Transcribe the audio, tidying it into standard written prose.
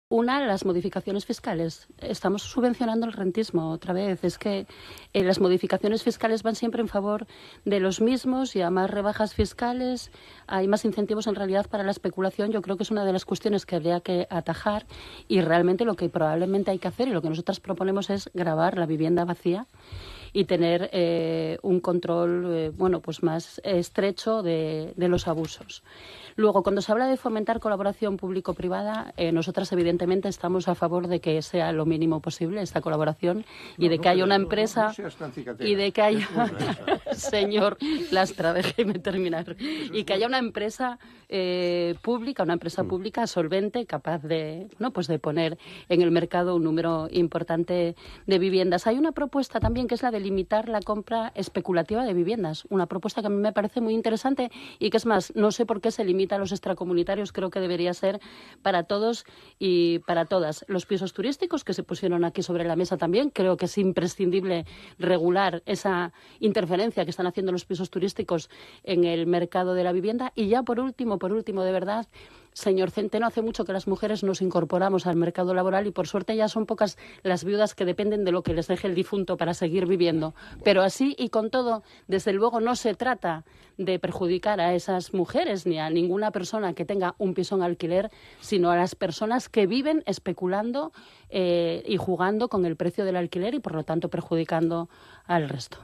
Una, las modificaciones fiscales. Estamos subvencionando el rentismo otra vez. Es que las modificaciones fiscales van siempre en favor de los mismos y a más rebajas fiscales hay más incentivos en realidad para la especulación. Yo creo que es una de las cuestiones que habría que atajar y realmente lo que probablemente hay que hacer y lo que nosotras proponemos es gravar la vivienda vacía y tener un control pues más estrecho de los abusos. Luego, cuando se habla de fomentar colaboración público-privada, nosotras evidentemente estamos a favor de que sea lo mínimo posible esta colaboración y de que haya una empresa y de que haya señor Lastra, déjeme terminar, y que haya una empresa pública, solvente, capaz de de poner en el mercado un número importante de viviendas. Hay una propuesta también que es la de limitar la compra especulativa de viviendas, una propuesta que a mí me parece muy interesante y que es más, no sé por qué se limita a los extracomunitarios, creo que debería ser para todos y para todas. Los pisos turísticos que se pusieron aquí sobre la mesa también, creo que es imprescindible regular esa interferencia que están haciendo los pisos turísticos en el mercado de la vivienda. Y ya por último, de verdad, señor Centeno, hace mucho que las mujeres nos incorporamos al mercado laboral y por suerte ya son pocas las viudas que dependen de lo que les deje el difunto para seguir viviendo. Pero así y con todo, desde luego no se trata de perjudicar a esas mujeres ni a ninguna persona que tenga un piso en alquiler, sino a las personas que viven especulando y jugando con el precio del alquiler y por lo tanto perjudicando al resto.